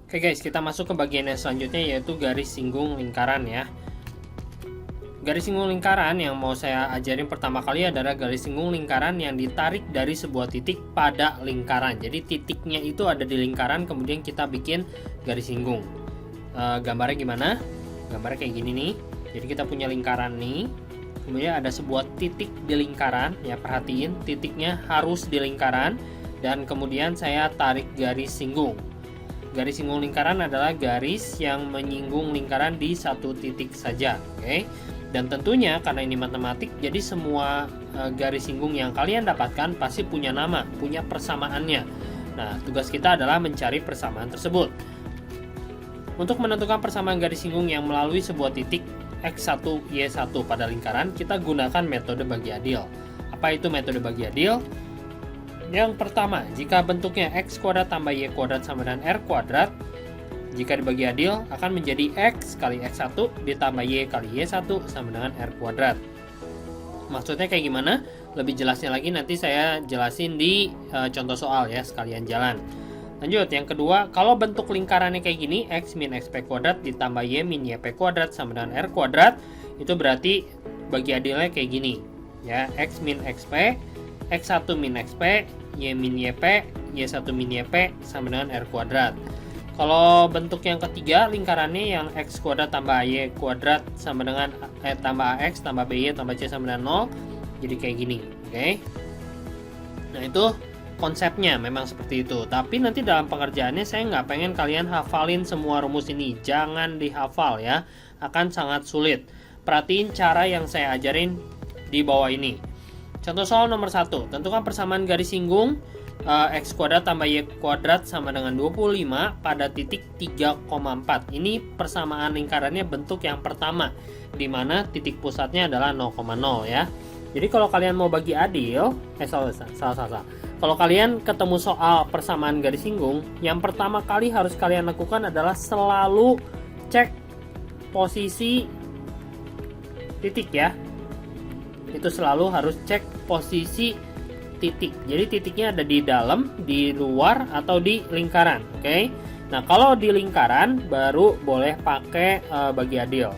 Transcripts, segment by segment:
Oke guys, kita masuk ke bagian yang selanjutnya, yaitu garis singgung lingkaran ya. Garis singgung lingkaran yang mau saya ajarin pertama kali adalah garis singgung lingkaran yang ditarik dari sebuah titik pada lingkaran. Jadi titiknya itu ada di lingkaran, kemudian kita bikin garis singgung. Gambarnya gimana? Gambarnya kayak gini nih. Jadi kita punya lingkaran nih, kemudian ada sebuah titik di lingkaran ya, perhatiin titiknya harus di lingkaran, dan kemudian saya tarik garis singgung. Garis singgung lingkaran adalah garis yang menyinggung lingkaran di satu titik saja, oke? Dan tentunya karena ini matematik, jadi semua garis singgung yang kalian dapatkan pasti punya nama, punya persamaannya. Nah, tugas kita adalah mencari persamaan tersebut. Untuk menentukan persamaan garis singgung yang melalui sebuah titik X1, Y1 pada lingkaran, kita gunakan metode bagi adil. Apa itu metode bagi adil? Yang pertama, jika bentuknya X kuadrat tambah Y kuadrat sama dengan R kuadrat, jika dibagi adil akan menjadi X kali X1 ditambah Y kali Y1 sama dengan R kuadrat. Maksudnya kayak gimana? Lebih jelasnya lagi nanti saya jelasin di contoh soal ya, sekalian jalan. Lanjut, yang kedua, kalau bentuk lingkarannya kayak gini, X min XP kuadrat ditambah Y min YP kuadrat sama dengan R kuadrat, itu berarti bagi adilnya kayak gini ya, X min XP, X1 min XP, Y min YP, Y1 min YP sama dengan R kuadrat. Kalau bentuk yang ketiga, lingkarannya yang X kuadrat tambah Y kuadrat sama dengan tambah AX tambah BY tambah C sama dengan 0, jadi kayak gini, oke? Nah, itu konsepnya memang seperti itu. Tapi nanti dalam pengerjaannya saya nggak pengen kalian hafalin semua rumus ini, jangan dihafal ya, akan sangat sulit. Perhatiin cara yang saya ajarin di bawah ini. Contoh soal nomor 1, tentukan persamaan garis singgung X kuadrat tambah Y kuadrat sama dengan 25 pada titik 3,4. Ini persamaan lingkarannya bentuk yang pertama, di mana titik pusatnya adalah 0,0 ya. Jadi kalau kalian mau bagi adil, salah. Kalau kalian ketemu soal persamaan garis singgung, yang pertama kali harus kalian lakukan adalah selalu cek posisi titik ya. Itu selalu harus cek posisi titik. Jadi titiknya ada di dalam, di luar, atau di lingkaran, oke? Nah, kalau di lingkaran baru boleh pakai bagi adil.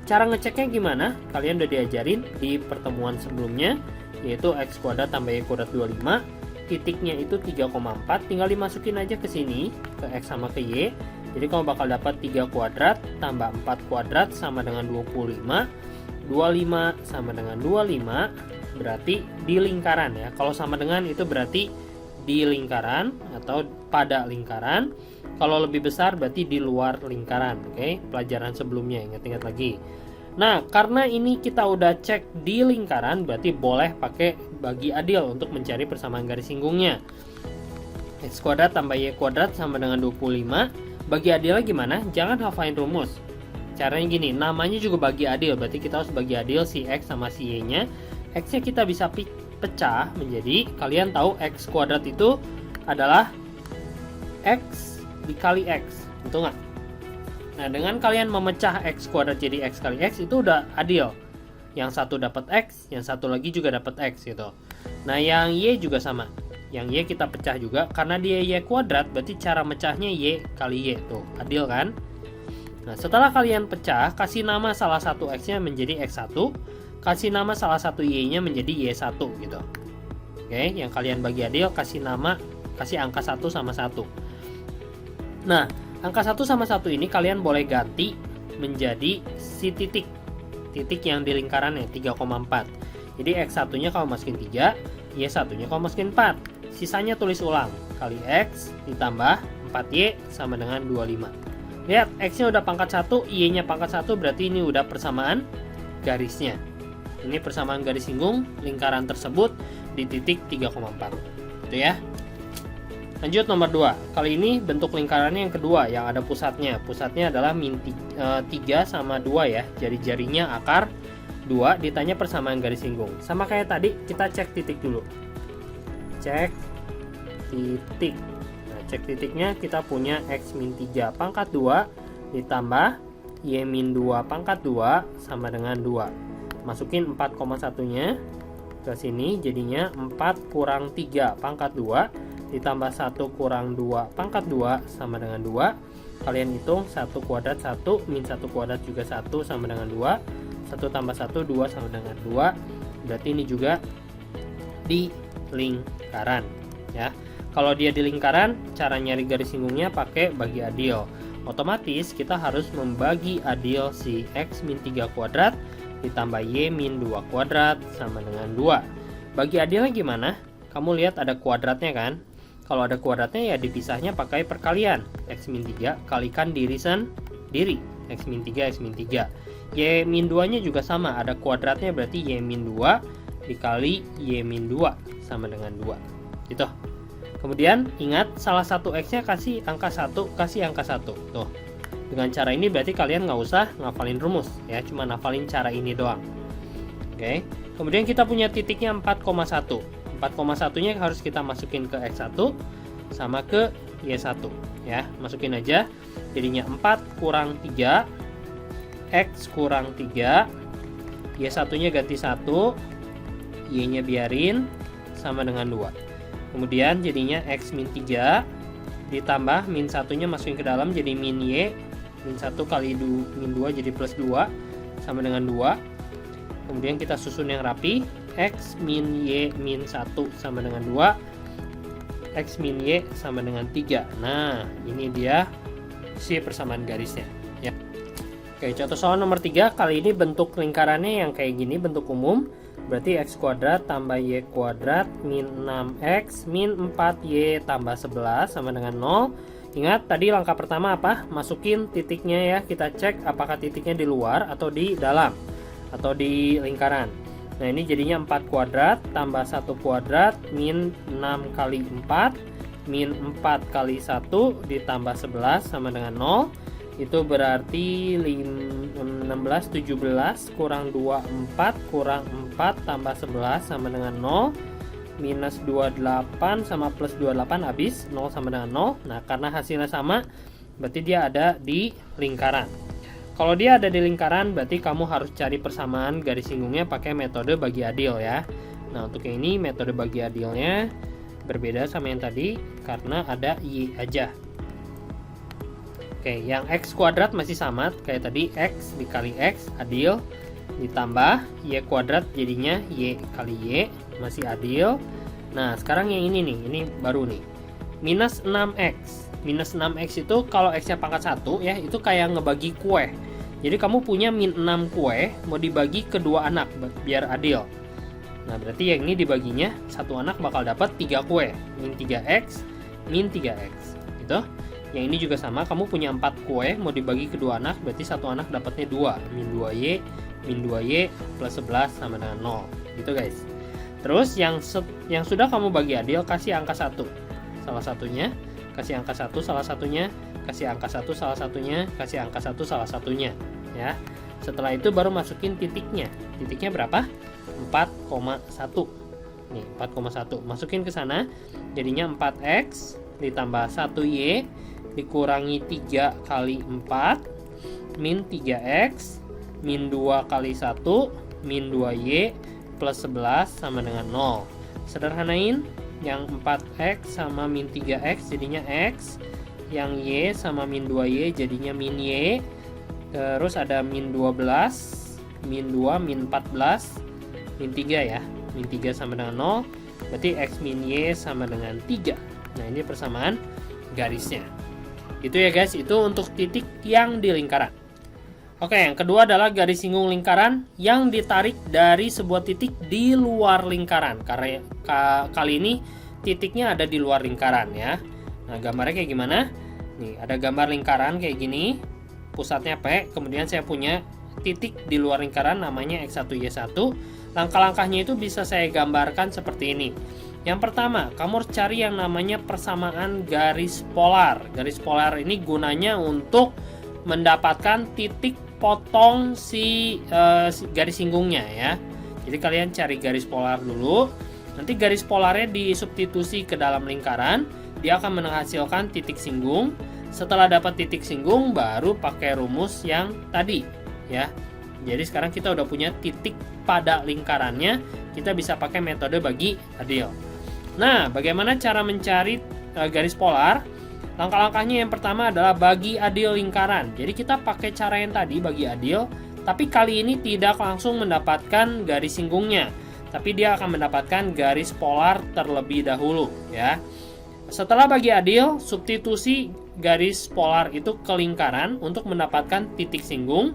Cara ngeceknya gimana? Kalian udah diajarin di pertemuan sebelumnya, yaitu X kuadrat tambah Y kuadrat 25. Titiknya itu 3,4, tinggal dimasukin aja ke sini, ke X sama ke Y. Jadi kamu bakal dapat 3 kuadrat tambah 4 kuadrat sama dengan 25. 25 sama dengan 25 berarti di lingkaran ya. Kalau sama dengan itu berarti di lingkaran atau pada lingkaran. Kalau lebih besar berarti di luar lingkaran. Oke, pelajaran sebelumnya ingat-ingat lagi. Nah, karena ini kita udah cek di lingkaran, berarti boleh pakai bagi adil untuk mencari persamaan garis singgungnya. X kuadrat tambah Y kuadrat sama dengan 25. Bagi adilnya gimana? Jangan hafalin rumus. Caranya gini, namanya juga bagi adil, berarti kita harus bagi adil si X sama si Y-nya. X-nya kita bisa pecah menjadi, kalian tahu X kuadrat itu adalah X dikali X, betul nggak? Nah, dengan kalian memecah X kuadrat jadi X kali X, itu udah adil. Yang satu dapat X, yang satu lagi juga dapat X gitu. Nah, yang Y juga sama. Yang Y kita pecah juga, karena dia Y kuadrat, berarti cara mecahnya Y kali Y, tuh, adil kan? Nah, setelah kalian pecah, kasih nama salah satu X-nya menjadi X1, kasih nama salah satu Y-nya menjadi Y1 gitu. Oke, yang kalian bagi adil kasih angka 1 sama 1. Nah, angka 1 sama 1 ini kalian boleh ganti menjadi si titik yang di lingkarannya 3,4. Jadi X1-nya kamu masukin 3, Y1-nya kamu masukin 4. Sisanya tulis ulang, kali X ditambah 4Y sama dengan 25. Lihat, X-nya udah pangkat 1, Y-nya pangkat 1, berarti ini udah persamaan garisnya. Ini persamaan garis singgung lingkaran tersebut di titik 3,4. Gitu ya. Lanjut nomor 2. Kali ini bentuk lingkarannya yang kedua, yang ada pusatnya. Pusatnya adalah min 3 sama 2 ya. Jari-jarinya akar 2, ditanya persamaan garis singgung. Sama kayak tadi, kita cek titik dulu. Cek titik. Cek titiknya, kita punya X min 3 pangkat 2 ditambah Y min 2 pangkat 2 sama dengan 2. Masukin 4,1 nya ke sini, jadinya 4 kurang 3 pangkat 2 ditambah 1 kurang 2 pangkat 2 sama dengan 2. Kalian hitung 1 kuadrat 1 min 1 kuadrat juga 1 sama dengan 2. 1 tambah 1 2 sama dengan 2. Berarti ini juga di lingkaran ya. Kalau dia di lingkaran, cara nyari garis singgungnya pakai bagi adil. Otomatis kita harus membagi adil si X min 3 kuadrat ditambah Y min 2 kuadrat sama dengan 2. Bagi adilnya gimana? Kamu lihat ada kuadratnya kan? Kalau ada kuadratnya ya dipisahnya pakai perkalian. X min 3 kalikan diri sendiri. X min 3, X min 3. Y min 2 nya juga sama, ada kuadratnya berarti Y min 2 dikali Y min 2 sama dengan 2 gitu. Kemudian ingat salah satu X nya kasih angka 1, kasih angka 1 tuh. Dengan cara ini berarti kalian nggak usah ngafalin rumus ya, cuma ngafalin cara ini doang. Oke. Kemudian kita punya titiknya 4,1. 4,1 nya harus kita masukin ke X1 sama ke Y1 ya. Masukin aja, jadinya 4 kurang 3 X kurang 3, Y1 nya ganti 1, Y nya biarin sama dengan 2. Kemudian jadinya X min 3 ditambah min 1 nya masukin ke dalam jadi min Y. Min 1 kali min 2 jadi plus 2 sama dengan 2. Kemudian kita susun yang rapi. X min Y min 1 sama dengan 2. X min Y sama dengan 3. Nah ini dia si persamaan garisnya ya. Oke, contoh soal nomor 3. Kali ini bentuk lingkarannya yang kayak gini, bentuk umum. Berarti X kuadrat tambah Y kuadrat min 6X min 4Y tambah 11 sama dengan 0. Ingat tadi langkah pertama apa? Masukin titiknya ya. Kita cek apakah titiknya di luar atau di dalam atau di lingkaran. Nah ini jadinya 4 kuadrat tambah 1 kuadrat min 6 kali 4 min 4 kali 1 ditambah 11 sama dengan 0. Itu berarti 16, 17 kurang 2, 4 kurang 4 tambah 11 sama dengan 0. Minus 28 sama plus 28 habis 0 sama dengan 0. Nah karena hasilnya sama berarti dia ada di lingkaran. Kalau dia ada di lingkaran berarti kamu harus cari persamaan garis singgungnya pakai metode bagi adil ya. Nah untuk yang ini metode bagi adilnya berbeda sama yang tadi karena ada Y aja. Oke, yang X kuadrat masih sama kayak tadi, X dikali X adil, ditambah Y kuadrat jadinya Y kali Y masih adil. Nah sekarang yang ini nih, ini baru nih, minus 6X. Minus 6X itu kalau X nya pangkat 1 ya, itu kayak ngebagi kue. Jadi kamu punya min 6 kue, mau dibagi ke dua anak biar adil. Nah berarti yang ini dibaginya satu anak bakal dapat 3 kue, min 3X, min 3X gitu. Yang ini juga sama, kamu punya 4 kue, mau dibagi kedua anak, berarti satu anak dapatnya 2, min 2Y, min 2Y, plus 11 sama dengan 0, gitu guys. Terus yang sudah kamu bagi adil, kasih angka 1, salah satunya, kasih angka 1, salah satunya, kasih angka 1, salah satunya, kasih angka 1, salah satunya, ya. Setelah itu baru masukin titiknya, titiknya berapa? 4,1, nih 4,1, masukin ke sana, jadinya 4X, ditambah 1Y, dikurangi 3 kali 4 min 3X min 2 kali 1 min 2Y plus 11 sama dengan 0. Sederhanain, yang 4X sama min 3X jadinya X, yang Y sama min 2Y jadinya min Y, terus ada min 12, min 2, min 14, min 3 ya, min 3 sama dengan 0, berarti X min Y sama dengan 3. Nah ini persamaan garisnya. Itu ya guys, itu untuk titik yang di lingkaran. Oke, yang kedua adalah garis singgung lingkaran yang ditarik dari sebuah titik di luar lingkaran. Karena kali ini titiknya ada di luar lingkaran ya. Nah, gambarnya kayak gimana? Nih, ada gambar lingkaran kayak gini. Pusatnya P, kemudian saya punya titik di luar lingkaran namanya X1, Y1. Langkah-langkahnya itu bisa saya gambarkan seperti ini. Yang pertama, kamu harus cari yang namanya persamaan garis polar. Garis polar ini gunanya untuk mendapatkan titik potong si garis singgungnya ya. Jadi kalian cari garis polar dulu. Nanti garis polarnya disubstitusi ke dalam lingkaran, dia akan menghasilkan titik singgung. Setelah dapat titik singgung, baru pakai rumus yang tadi ya. Jadi sekarang kita udah punya titik pada lingkarannya, kita bisa pakai metode bagi adil. Nah, bagaimana cara mencari garis polar? Langkah-langkahnya yang pertama adalah bagi adil lingkaran. Jadi kita pakai cara yang tadi, bagi adil, tapi kali ini tidak langsung mendapatkan garis singgungnya, tapi dia akan mendapatkan garis polar terlebih dahulu ya. Setelah bagi adil, substitusi garis polar itu ke lingkaran untuk mendapatkan titik singgung.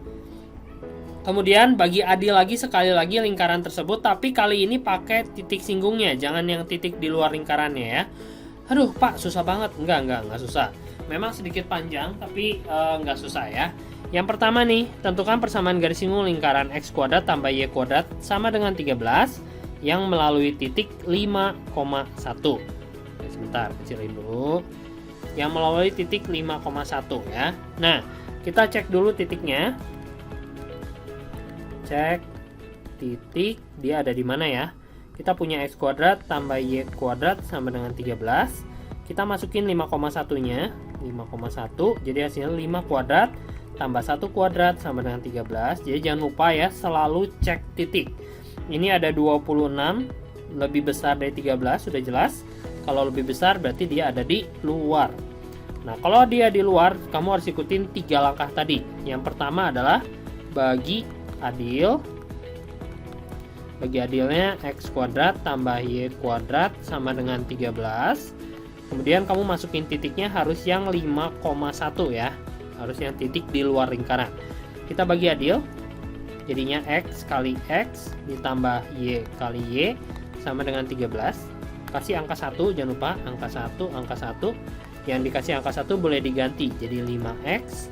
Kemudian bagi adil lagi sekali lagi lingkaran tersebut, tapi kali ini pakai titik singgungnya, jangan yang titik di luar lingkarannya ya. Aduh Pak, susah banget. Enggak susah. Memang sedikit panjang, tapi enggak susah ya. Yang pertama nih, tentukan persamaan garis singgung lingkaran x kuadrat tambah y kuadrat sama dengan 13 yang melalui titik 5,1. Sebentar, kecilin dulu. Yang melalui titik 5,1 ya. Nah, kita cek dulu titiknya. Cek titik, dia ada di mana ya? Kita punya x kuadrat tambah y kuadrat sama dengan 13. Kita masukin 5,1-nya, 5,1. Jadi hasilnya 5 kuadrat tambah 1 kuadrat sama dengan 13. Jadi jangan lupa ya, selalu cek titik. Ini ada 26, lebih besar dari 13, sudah jelas. Kalau lebih besar berarti dia ada di luar. Nah, kalau dia di luar, kamu harus ikutin 3 langkah tadi. Yang pertama adalah bagi adil. Bagi adilnya x kuadrat tambah y kuadrat sama dengan 13. Kemudian kamu masukin titiknya harus yang 5,1 ya. Harus yang titik di luar lingkaran. Kita bagi adil. Jadinya x kali x ditambah y kali y sama dengan 13. Kasih angka 1, jangan lupa angka 1. Yang dikasih angka 1 boleh diganti jadi 5x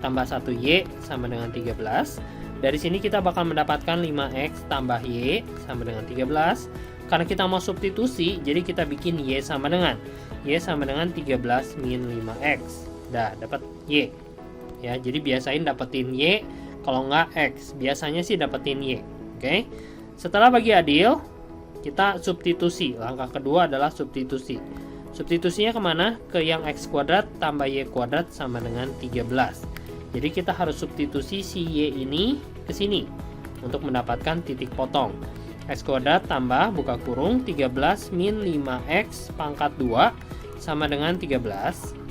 tambah 1y sama dengan 13. Dari sini kita bakal mendapatkan 5x tambah y sama dengan 13. Karena kita mau substitusi, jadi kita bikin y sama dengan 13 min 5x. Dah, dapat y. Ya, jadi biasain dapetin y, kalau nggak x. Biasanya sih dapetin y. Oke. Setelah bagi adil, kita substitusi. Langkah kedua adalah substitusi. Substitusinya kemana? Ke yang x kuadrat tambah y kuadrat sama dengan 13. Jadi kita harus substitusi si y ini ke sini untuk mendapatkan titik potong. X kuadrat tambah buka kurung 13 min 5x pangkat 2 sama dengan 13.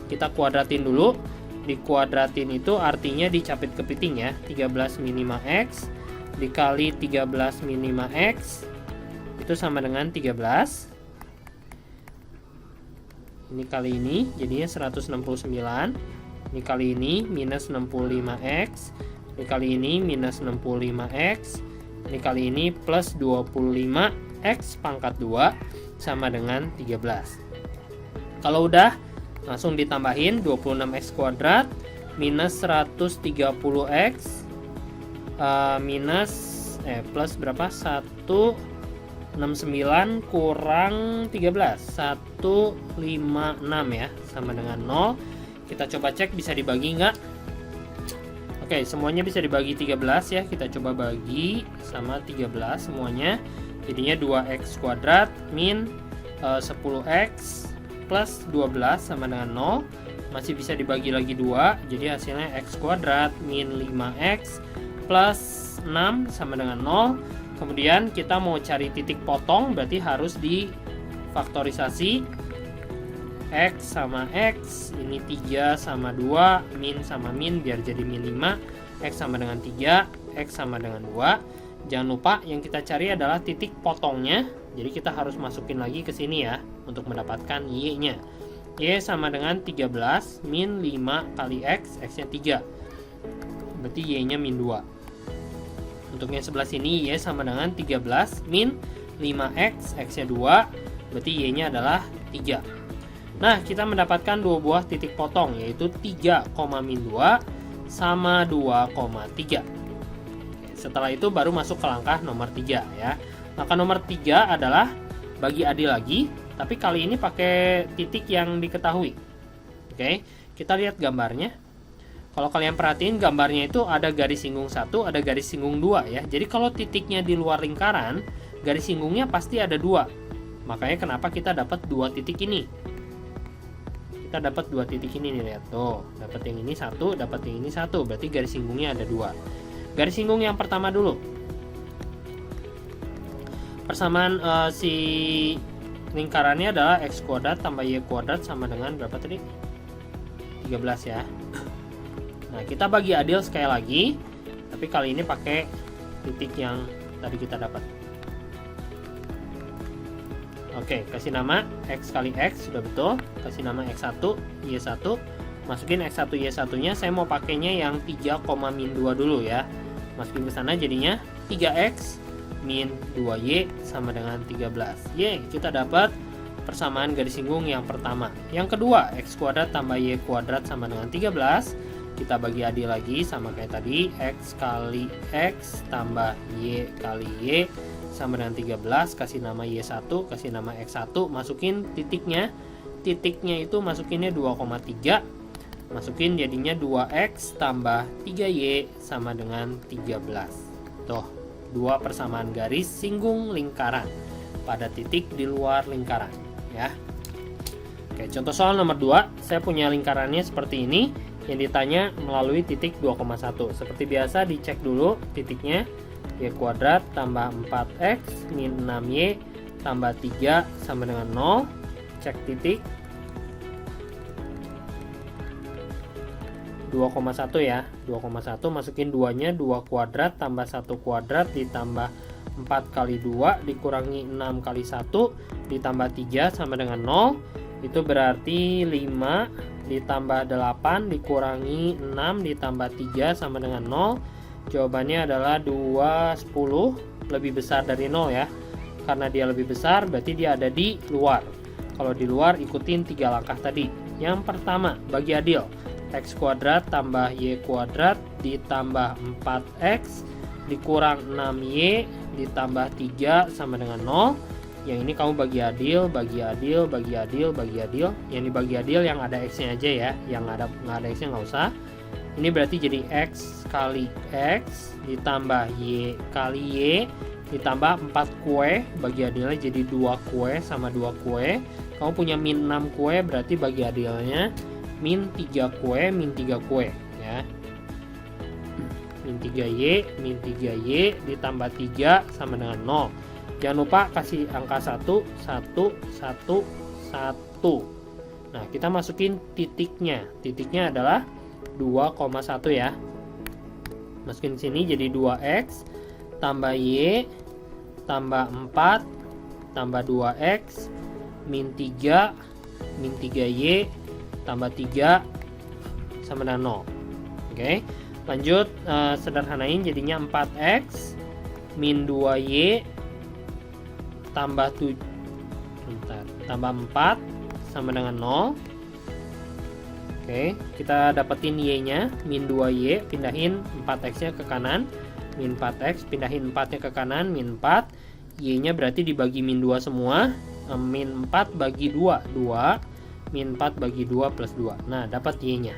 Kita kuadratin dulu. Dikuadratin itu artinya dicapit kepiting ya. 13 min 5x dikali 13 min 5x itu sama dengan 13. Ini kali ini jadinya 169. Ini kali ini minus 65x. Ini kali ini minus 65x. Ini kali ini plus 25x pangkat 2 sama dengan 13. Kalau udah, langsung ditambahin 26x kuadrat minus 130x plus berapa? 169 kurang 13 156 ya, sama dengan 0. Kita coba cek bisa dibagi nggak? Oke, semuanya bisa dibagi 13 ya. Kita coba bagi sama 13 semuanya. Jadinya 2x kuadrat min 10x plus 12 sama dengan 0. Masih bisa dibagi lagi 2. Jadi hasilnya x kuadrat min 5x plus 6 sama dengan 0. Kemudian kita mau cari titik potong, berarti harus difaktorisasi. X sama X, ini 3 sama 2, min sama min, biar jadi min 5. X sama dengan 3, X sama dengan 2. Jangan lupa yang kita cari adalah titik potongnya. Jadi kita harus masukin lagi ke sini ya, untuk mendapatkan Y-nya. Y sama dengan 13, min 5 kali X, X-nya 3. Berarti Y-nya min 2. Untuk yang sebelah sini Y sama dengan 13 min 5x, X-nya 2, berarti Y-nya adalah 3. Nah, kita mendapatkan dua buah titik potong, yaitu 3, min 2 sama 2,3. Setelah itu baru masuk ke langkah nomor 3 ya. Langkah nomor 3 adalah bagi adil lagi, tapi kali ini pakai titik yang diketahui. Oke, kita lihat gambarnya. Kalau kalian perhatiin gambarnya itu ada garis singgung 1, ada garis singgung 2 ya. Jadi kalau titiknya di luar lingkaran, garis singgungnya pasti ada 2. Makanya kenapa kita dapat 2 titik ini. Kita dapat 2 titik ini nih, lihat tuh. Dapat yang ini 1, dapat yang ini 1. Berarti garis singgungnya ada 2. Garis singgung yang pertama dulu. Persamaan si lingkarannya adalah x kuadrat tambah y kuadrat sama dengan berapa tadi? 13 ya. Nah, kita bagi adil sekali lagi, tapi kali ini pakai titik yang tadi kita dapat. Oke, kasih nama x kali x, sudah betul. Kasih nama x1, y1. Masukin x1, y1-nya, saya mau pakainya yang 3, min 2 dulu ya. Masukin ke sana jadinya 3x min 2y sama dengan 13. Yeay, kita dapat persamaan garis singgung yang pertama. Yang kedua, x kuadrat tambah y kuadrat sama dengan 13. Kita bagi adil lagi sama kayak tadi, x kali x tambah y kali y sama dengan 13. Kasih nama y1, kasih nama x1, masukin titiknya. Titiknya itu masukinnya 2,3. Masukin jadinya 2x tambah 3y sama dengan 13. Tuh, dua persamaan garis singgung lingkaran pada titik di luar lingkaran ya. Oke, contoh soal nomor 2, saya punya lingkarannya seperti ini yang ditanya melalui titik 2,1. Seperti biasa dicek dulu titiknya, y kuadrat tambah 4x min 6y tambah 3 sama dengan 0. Cek titik 2,1 ya. 2,1 masukin 2-nya, 2 kuadrat tambah 1 kuadrat ditambah 4 kali 2 dikurangi 6 kali 1 ditambah 3 sama dengan 0. Itu berarti 5 ditambah 8 dikurangi 6 ditambah 3 sama dengan 0. Jawabannya adalah 210, lebih besar dari 0 ya. Karena dia lebih besar berarti dia ada di luar. Kalau di luar ikutin 3 langkah tadi. Yang pertama, bagi adil. X kuadrat tambah y kuadrat ditambah 4x dikurang 6y ditambah 3 sama dengan 0. Yang ini kamu bagi adil, bagi adil, bagi adil, bagi adil. Yang dibagi adil yang ada x-nya aja ya, yang nggak ada x-nya nggak usah. Ini berarti jadi x kali x ditambah y kali y ditambah 4 kue, bagi adilnya jadi 2 kue sama 2 kue. Kamu punya min 6 kue, berarti bagi adilnya min 3 kue, min 3 kue ya. Min 3y, min 3y ditambah 3 sama dengan 0. Jangan lupa kasih angka 1, 1, 1, 1. Nah, kita masukin titiknya. Titiknya adalah 2,1 ya. Masukin sini jadi 2x tambah y tambah 4 tambah 2x min 3 min 3y tambah 3 sama dengan 0. Oke, lanjut sederhanain jadinya 4x min 2y tambah 7 tambah 4 sama dengan 0. Oke, kita dapetin y-nya min 2y, pindahin 4x-nya ke kanan, min 4x, pindahin 4-nya ke kanan, min 4. Y-nya berarti dibagi min 2 semua, min 4 bagi 2, 2. Min 4 bagi 2 plus 2. Nah, dapat y-nya.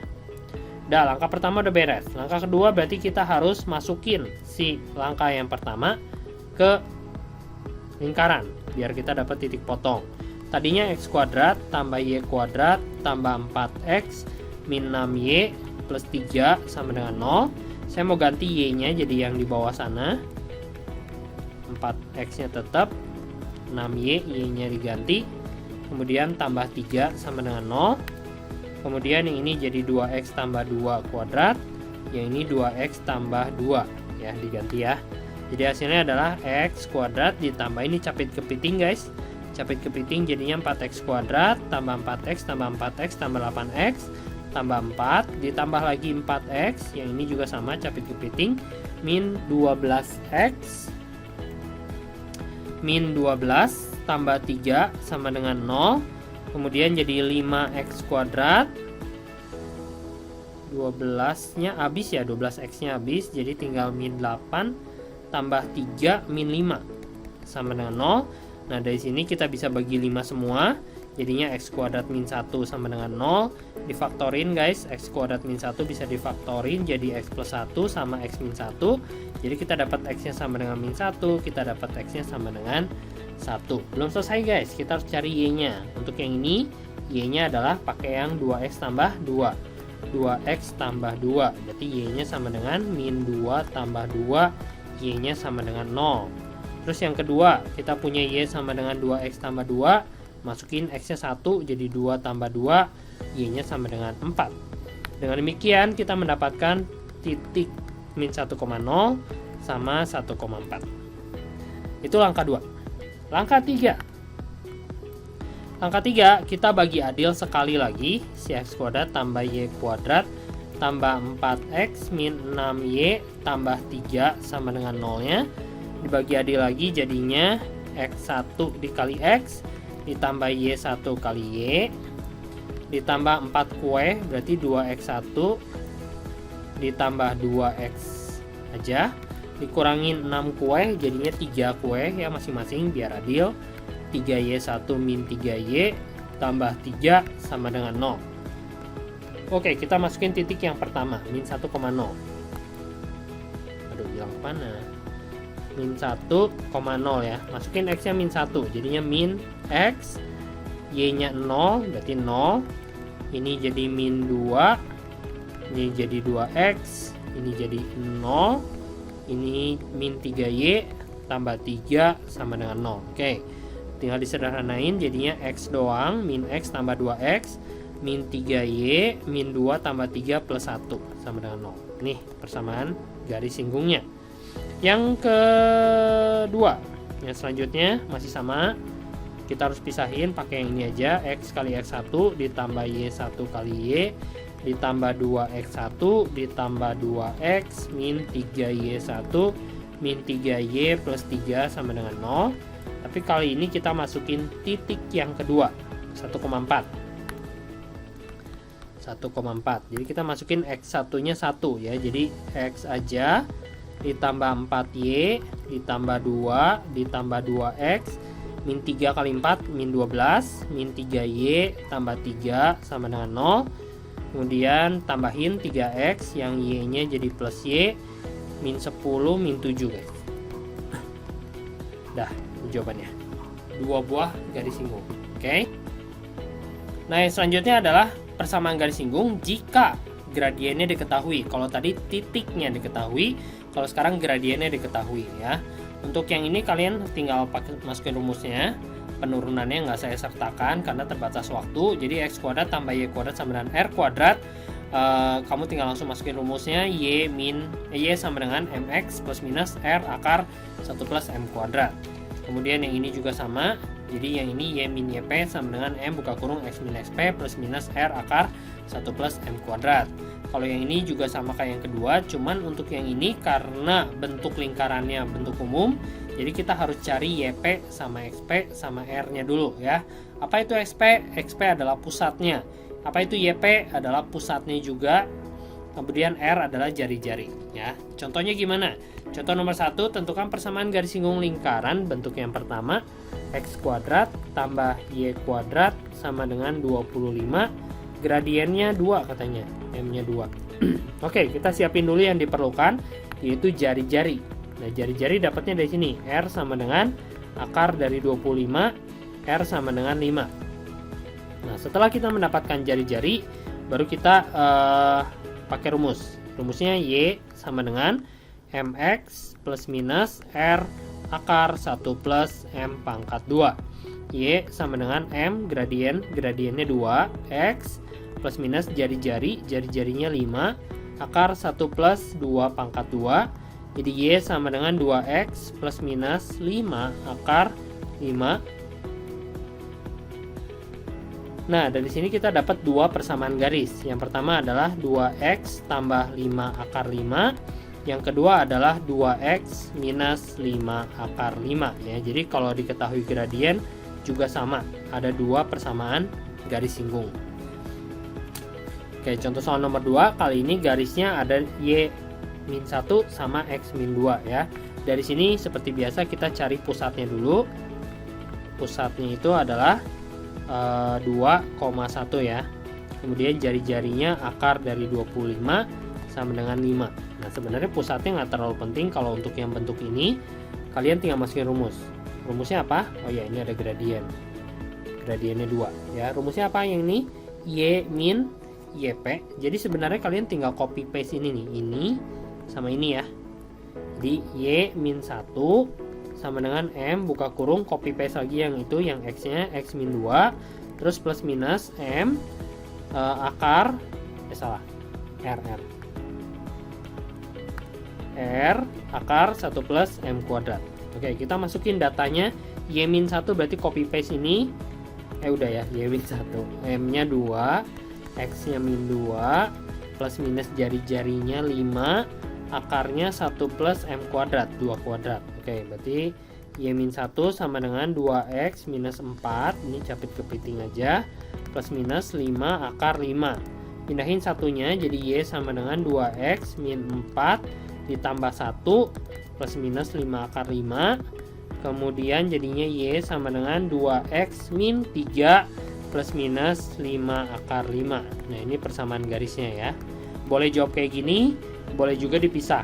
Udah, langkah pertama udah beres. Langkah kedua berarti kita harus masukin si langkah yang pertama ke lingkaran biar kita dapat titik potong. Tadinya x kuadrat tambah y kuadrat tambah 4x min 6y plus 3 sama dengan 0. Saya mau ganti y-nya jadi yang di bawah sana. 4x-nya tetap, 6y, y-nya diganti. Kemudian tambah 3 sama dengan 0. Kemudian yang ini jadi 2x tambah 2 kuadrat. Yang ini 2x tambah 2 ya, diganti ya. Jadi hasilnya adalah x kuadrat ditambah ini capit kepiting guys. Capit kepiting jadinya 4x kuadrat tambah 4x tambah 4x tambah 8x tambah 4 ditambah lagi 4x. Yang ini juga sama capit kepiting min 12x min 12 tambah 3 sama dengan 0. Kemudian jadi 5x kuadrat. 12-nya habis ya, 12x-nya habis. Jadi tinggal min 8 tambah 3 min 5 sama dengan 0. Nah, dari sini kita bisa bagi 5 semua. Jadinya x kuadrat min 1 sama dengan 0. Difaktorin guys, x kuadrat min 1 bisa difaktorin jadi x plus 1 sama x min 1. Jadi kita dapat x-nya sama dengan min 1, kita dapat x-nya sama dengan 1. Belum selesai guys, kita harus cari y-nya. Untuk yang ini, y-nya adalah pakai yang 2x tambah 2. 2x tambah 2. Berarti y-nya sama dengan min 2 tambah 2, y-nya sama dengan 0. Terus yang kedua, kita punya y sama dengan 2x tambah 2. masukin X nya 1, jadi 2 tambah 2, Y nya sama dengan 4. Dengan demikian kita mendapatkan titik min 1,0 sama 1,4. Itu langkah 2. Langkah 3. Langkah 3, kita bagi adil sekali lagi. Si X kuadrat tambah Y kuadrat tambah 4X min 6Y tambah 3 sama dengan 0-nya. Dibagi adil lagi jadinya X1 dikali X ditambah Y1 kali Y ditambah 4 kue berarti 2X1 ditambah 2X aja, dikurangin 6 kue jadinya 3 kue ya masing-masing biar adil. 3Y1 min 3Y tambah 3 sama dengan 0. Oke, kita masukin titik yang pertama, min 1,0. Aduh, hilang mana? Min 1,0 ya. Masukin X nya min 1, jadinya min X, Y nya 0, berarti 0. Ini jadi min 2, ini jadi 2X, ini jadi 0, ini min 3Y tambah 3 sama dengan 0. Oke, tinggal disederhanain jadinya X doang, min X tambah 2X min 3Y min 2 tambah 3 plus 1 sama dengan 0. Nih persamaan garis singgungnya. Yang kedua, yang selanjutnya masih sama, kita harus pisahin pakai yang ini aja. X kali X1 ditambah Y1 kali Y ditambah 2X1 ditambah 2X min 3Y1 min 3Y plus 3 sama dengan 0. Tapi kali ini kita masukin titik yang kedua, 1,4. Jadi kita masukin X1 nya 1 ya. Jadi X aja ditambah 4Y ditambah 2 ditambah 2X min 3 kali 4 min 12 min 3Y tambah 3 sama dengan 0. Kemudian tambahin 3X yang Y nya jadi plus Y min 10 min 7 guys. Dah jawabannya 2 buah garis singgung. Oke. Nah yang selanjutnya adalah persamaan garis singgung jika gradiennya diketahui. Kalau tadi titiknya diketahui, kalau sekarang gradiennya diketahui ya. Untuk yang ini kalian tinggal masukin rumusnya. Penurunannya nggak saya sertakan karena terbatas waktu. Jadi X kuadrat tambah Y kuadrat sama dengan R kuadrat. Kamu tinggal langsung masukin rumusnya. Y sama dengan MX plus minus R akar 1 plus M kuadrat. Kemudian yang ini juga sama. Jadi yang ini Y min YP sama dengan M buka kurung X min XP plus minus R akar 1 plus M kuadrat. Kalau yang ini juga sama kayak yang kedua, cuman untuk yang ini karena bentuk lingkarannya bentuk umum, jadi kita harus cari YP sama XP sama R nya dulu ya. Apa itu XP? XP adalah pusatnya. Apa itu YP? Adalah pusatnya juga. Kemudian R adalah jari-jari ya. Contohnya gimana? Contoh nomor 1, tentukan persamaan garis singgung lingkaran. Bentuk yang pertama, X kuadrat tambah Y kuadrat sama dengan 25. Gradiennya 2 katanya, M nya 2. Oke, kita siapin dulu yang diperlukan, yaitu jari-jari. Nah, jari-jari dapatnya dari sini. R sama dengan akar dari 25, R sama dengan 5. Nah, setelah kita mendapatkan jari-jari, baru kita pakai rumus. Rumusnya Y sama dengan MX plus minus R akar 1 plus M pangkat 2. Y sama dengan M, gradiennya 2, X plus minus jari-jarinya 5, akar 1 plus 2 pangkat 2. Jadi Y sama dengan 2X plus minus 5 akar 5. Nah, dari sini kita dapat 2 persamaan garis. Yang pertama adalah 2X tambah 5 akar 5. Yang kedua adalah 2X minus 5 akar 5 ya. Jadi kalau diketahui gradien juga sama, ada 2 persamaan garis singgung. Oke, contoh soal nomor 2, kali ini garisnya ada Y min 1 sama X min 2 ya. Dari sini seperti biasa kita cari pusatnya dulu. Pusatnya itu adalah 2,1 ya. Kemudian jari-jarinya akar dari 25 sama dengan 5. Nah, sebenarnya pusatnya nggak terlalu penting. Kalau untuk yang bentuk ini, kalian tinggal masukin rumus. Rumusnya apa? Oh ya, ini ada gradien. Gradiennya 2 ya. Rumusnya apa yang ini? Y min YP. Jadi sebenarnya kalian tinggal copy paste ini nih. Ini sama ini ya. Jadi Y min 1 sama dengan M buka kurung copy paste lagi yang itu, yang X nya X min 2, terus plus minus M akar R akar 1 plus M kuadrat. Oke, kita masukin datanya Y min 1 berarti copy paste ini udah ya, Y min 1, M nya 2, X nya min 2, plus minus jari-jarinya 5, akarnya 1 plus M kuadrat 2 kuadrat. Oke, berarti Y min 1 sama dengan 2X minus 4, ini capit kepiting aja, plus minus 5 akar 5. Pindahin satunya jadi Y sama dengan 2X min 4 ditambah 1 plus minus 5 akar 5. Kemudian jadinya Y sama dengan 2X min 3 plus minus 5 akar 5. Nah, ini persamaan garisnya ya. Boleh jawab kayak gini, boleh juga dipisah.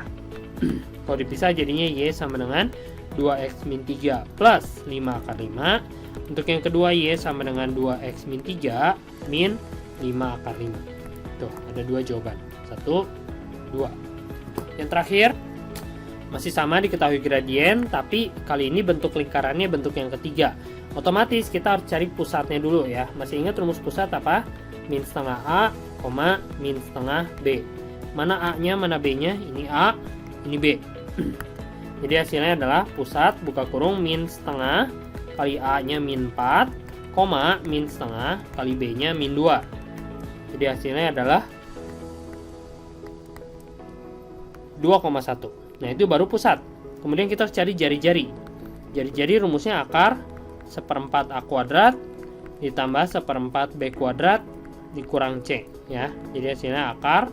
Kalau dipisah jadinya Y sama dengan 2X min 3 plus 5 akar 5. Untuk yang kedua Y sama dengan 2X min 3 min 5 akar 5. Tuh, ada dua jawaban. 1, 2. Yang terakhir masih sama, diketahui gradien, tapi kali ini bentuk lingkarannya bentuk yang ketiga. Otomatis kita harus cari pusatnya dulu ya. Masih ingat rumus pusat apa? Min setengah A, min setengah B. Mana A-nya, mana B-nya? Ini A, ini B. Jadi hasilnya adalah pusat buka kurung min setengah kali A-nya min 4, min setengah kali B-nya min 2. Jadi hasilnya adalah 2,1. Nah, itu baru pusat. Kemudian kita harus cari jari-jari. Jari-jari rumusnya akar 1/4 A kuadrat ditambah 1/4 B kuadrat dikurang C ya. Jadi hasilnya akar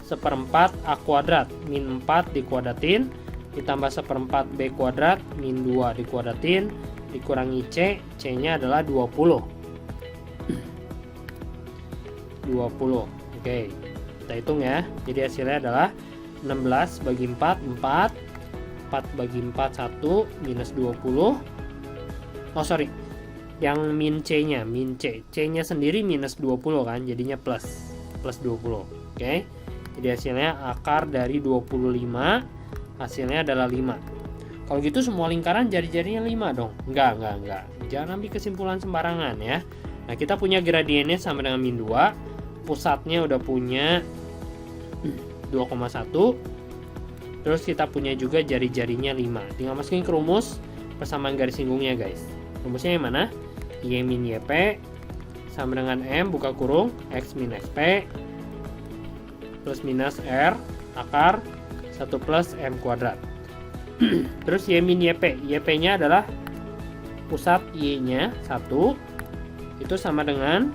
1/4 A kuadrat min 4 dikuadratin ditambah 1/4 B kuadrat min 2 dikuadratin dikurangi C. C nya adalah 20. 20. Oke, kita hitung ya. Jadi hasilnya adalah 16 bagi 4, 4 bagi 4, 1 minus 20. Oh sorry, yang min C nya, C nya sendiri minus 20 kan, jadinya plus 20. Oke, jadi hasilnya akar dari 25 hasilnya adalah 5. Kalau gitu semua lingkaran jari-jarinya 5 dong? Enggak. Jangan ambil kesimpulan sembarangan ya. Nah, kita punya gradiennya sama dengan min 2, pusatnya udah punya 2,1, terus kita punya juga jari-jarinya 5. Tinggal masukin ke rumus persamaan garis singgungnya guys. Rumusnya yang mana? Y min YP sama dengan M buka kurung X min XP plus minus R akar 1 plus M kuadrat. Terus Y min YP, YP nya adalah pusat Y nya 1, itu sama dengan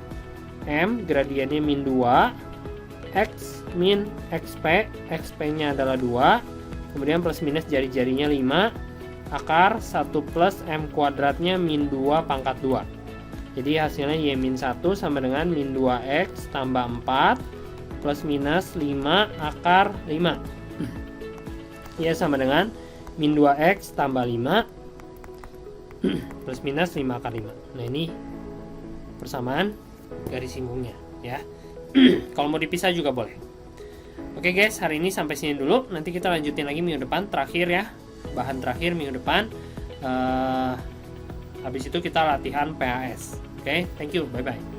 M gradiennya min 2 X min XP, XP nya adalah 2, kemudian plus minus jari-jarinya 5, akar 1 plus M kuadratnya min 2 pangkat 2. Jadi hasilnya Y min 1 sama dengan min 2X tambah 4 plus minus 5 akar 5. Y sama dengan min 2X tambah 5 plus minus 5 akar 5. Nah, ini persamaan garis singgungnya ya. Kalau mau dipisah juga boleh. Oke guys, hari ini sampai sini dulu. Nanti kita lanjutin lagi minggu depan, terakhir ya. Bahan terakhir minggu depan. Habis itu kita latihan PAS. Oke, thank you, bye-bye.